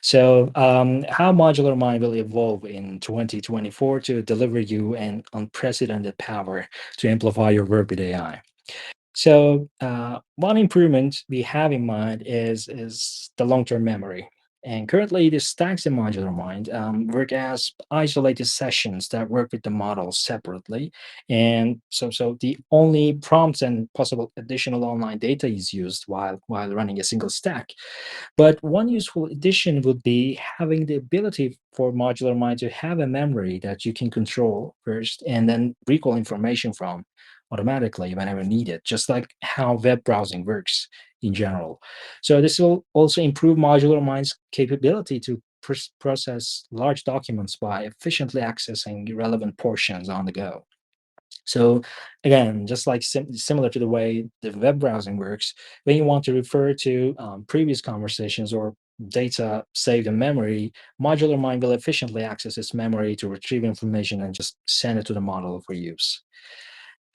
How Modular Mind will evolve in 2024 to deliver you an unprecedented power to amplify your work with AI. One improvement we have in mind is the long-term memory. And currently, the stacks in Modular Mind work as isolated sessions that work with the models separately. And the only prompts and possible additional online data is used while running a single stack. But one useful addition would be having the ability for Modular Mind to have a memory that you can control first and then recall information from automatically whenever needed, just like how web browsing works in general. So this will also improve Modular Mind's capability to process large documents by efficiently accessing relevant portions on the go. So again, just like similar to the way the web browsing works, when you want to refer to previous conversations or data saved in memory, Modular Mind will efficiently access its memory to retrieve information and just send it to the model for use.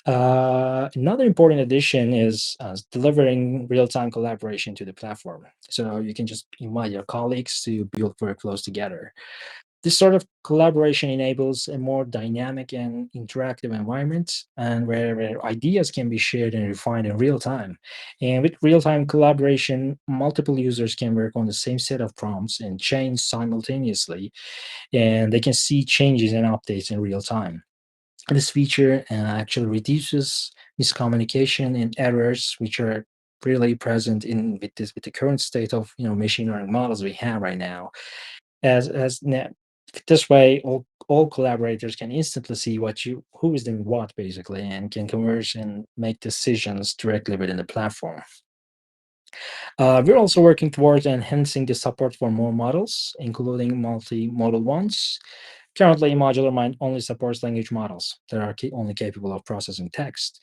Another important addition is delivering real-time collaboration to the platform. So you can just invite your colleagues to build workflows together. This sort of collaboration enables a more dynamic and interactive environment and where ideas can be shared and refined in real time. And with real-time collaboration, multiple users can work on the same set of prompts and change simultaneously, and they can see changes and updates in real time. This feature actually reduces miscommunication and errors, which are really present in with the current state of machine learning models we have right now. This way, all collaborators can instantly see who is doing what basically, and can converse and make decisions directly within the platform. We're also working towards enhancing the support for more models, including multimodal ones. Currently, Modular Mind only supports language models that are only capable of processing text.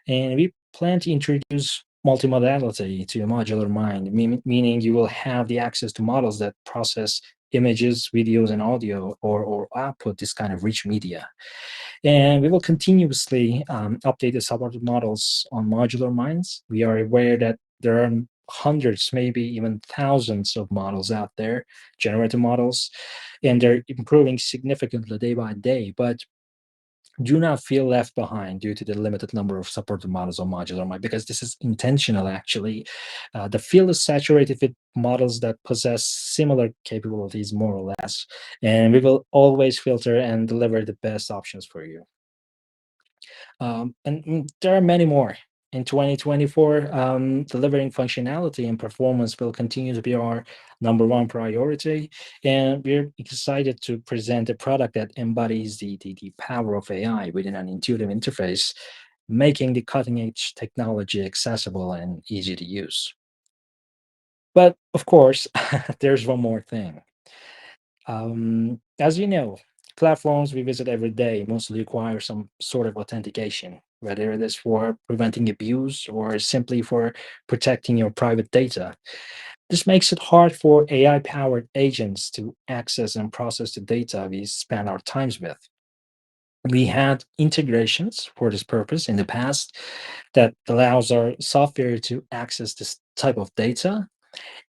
And we plan to introduce multimodality to Modular Mind, meaning you will have the access to models that process images, videos, and audio, or output this kind of rich media. And we will continuously update the supported models on Modular Minds. We are aware that there are hundreds, maybe even thousands of models out there, generative models, and they're improving significantly day by day. But do not feel left behind due to the limited number of supported models on Modular Mind, because this is intentional actually. The field is saturated with models that possess similar capabilities, more or less, and we will always filter and deliver the best options for you. There are many more. In 2024, delivering functionality and performance will continue to be our number one priority. And we're excited to present a product that embodies the power of AI within an intuitive interface, making the cutting edge technology accessible and easy to use. But of course, there's one more thing. As you know, platforms we visit every day mostly require some sort of authentication, whether it is for preventing abuse or simply for protecting your private data. This makes it hard for AI powered agents to access and process the data we spend our times with. We had integrations for this purpose in the past that allows our software to access this type of data,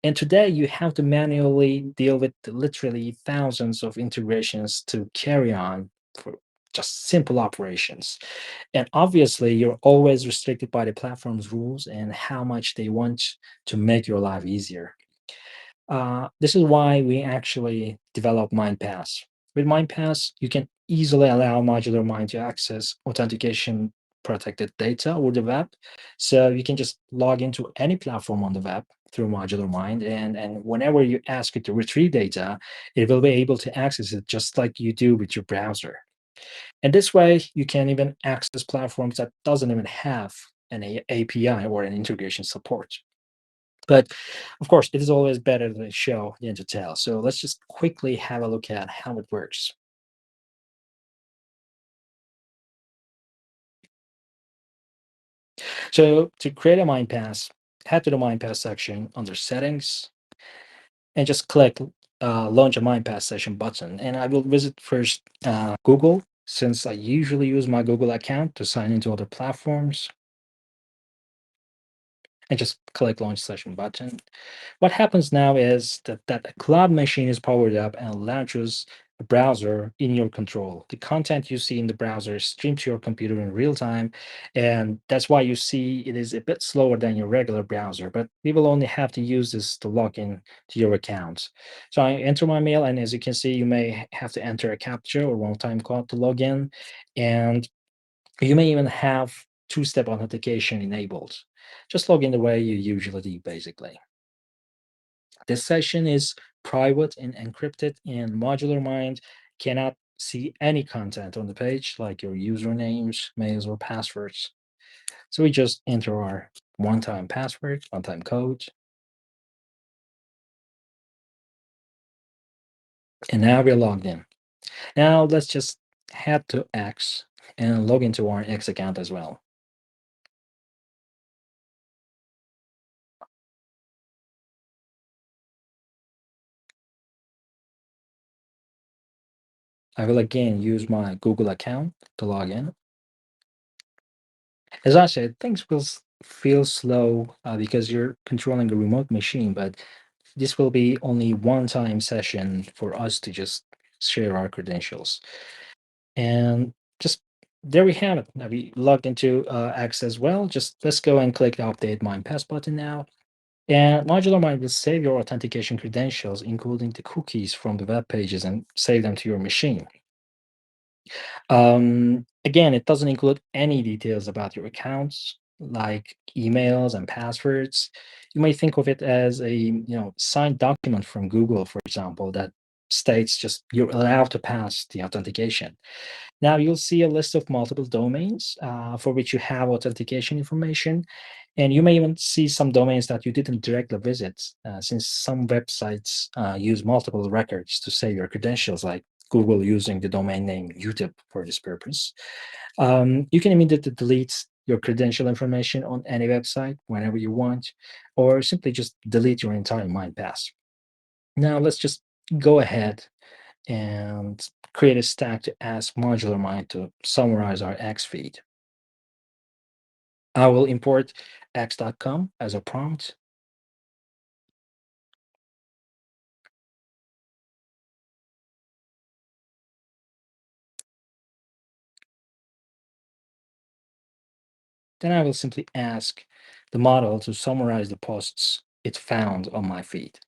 and today you have to manually deal with literally thousands of integrations to carry on for just simple operations. And obviously, you're always restricted by the platform's rules and how much they want to make your life easier. This is why we actually develop MindPass. With MindPass, you can easily allow Modular Mind to access authentication protected data over the web. So you can just log into any platform on the web through Modular Mind, and whenever you ask it to retrieve data, it will be able to access it just like you do with your browser. And this way, you can even access platforms that doesn't even have an API or an integration support. But of course, it is always better to show than to tell. So let's just quickly have a look at how it works. So to create a mind pass, head to the mind pass section under settings and just click launch a mind pass session button. And I will visit first Google, since I usually use my Google account to sign into other platforms. and just click launch session button. What happens now is that a cloud machine is powered up and launches a browser in your control. The content you see in the browser is streamed to your computer in real time, and that's why you see it is a bit slower than your regular browser. But we will only have to use this to log in to your account. So I enter my mail, and as you can see, you may have to enter a captcha or one-time code to log in, and you may even have two-step authentication enabled. Just log in the way you usually do, basically. This session is private and encrypted, and ModularMind cannot see any content on the page, like your usernames, mails, or passwords. So we just enter our one-time password, one-time code, and now we're logged in. Now let's just head to X and log into our X account as well. I will again use my Google account to log in. As I said, things will feel slow because you're controlling a remote machine, but this will be only one-time session for us to just share our credentials. And just there we have it. Now we logged into X as well. Just let's go and click the Update Mind Pass button now. And ModularMind will save your authentication credentials, including the cookies from the web pages, and save them to your machine. Again, it doesn't include any details about your accounts, like emails and passwords. You may think of it as a signed document from Google, for example, that states just you're allowed to pass the authentication. Now you'll see a list of multiple domains for which you have authentication information, and you may even see some domains that you didn't directly visit, since some websites use multiple records to save your credentials, like Google using the domain name YouTube for this purpose. You can immediately delete your credential information on any website whenever you want, or simply just delete your entire MindPass. Now let's just go ahead and create a stack to ask ModularMind to summarize our X feed. I will import x.com as a prompt. Then I will simply ask the model to summarize the posts it found on my feed.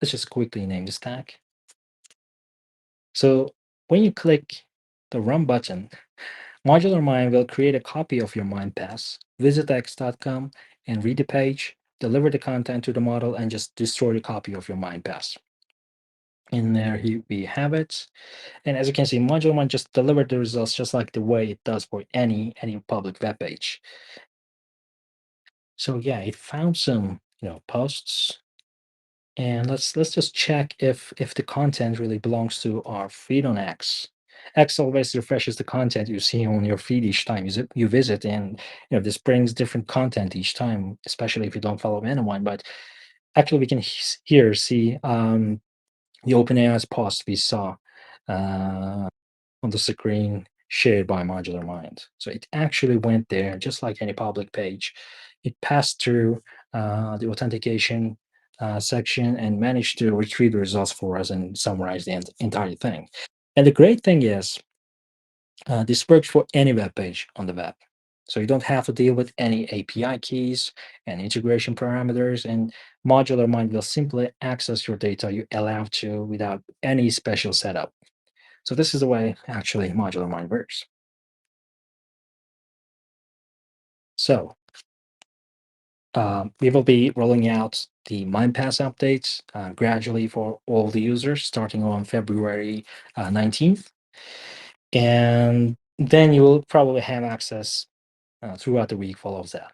Let's just quickly name the stack. So when you click the Run button, ModularMind will create a copy of your MindPass, visit x.com and read the page, deliver the content to the model, and just destroy the copy of your MindPass. And there we have it. And as you can see, ModularMind just delivered the results just like the way it does for any public web page. So yeah, it found some posts, and let's just check if the content really belongs to our feed on X. X always refreshes the content you see on your feed each time you visit, and this brings different content each time, especially if you don't follow anyone. But actually, we can here see the OpenAI's post we saw uh, on the screen shared by ModularMind. So it actually went there, just like any public page. It passed through the authentication section and managed to retrieve the results for us and summarize the entire thing. And the great thing is, this works for any web page on the web. So you don't have to deal with any API keys and integration parameters, and ModularMind will simply access your data you allow to without any special setup. So this is the way actually ModularMind works. So we will be rolling out the MindPass updates gradually for all the users starting on February 19th. And then you will probably have access throughout the week follows that.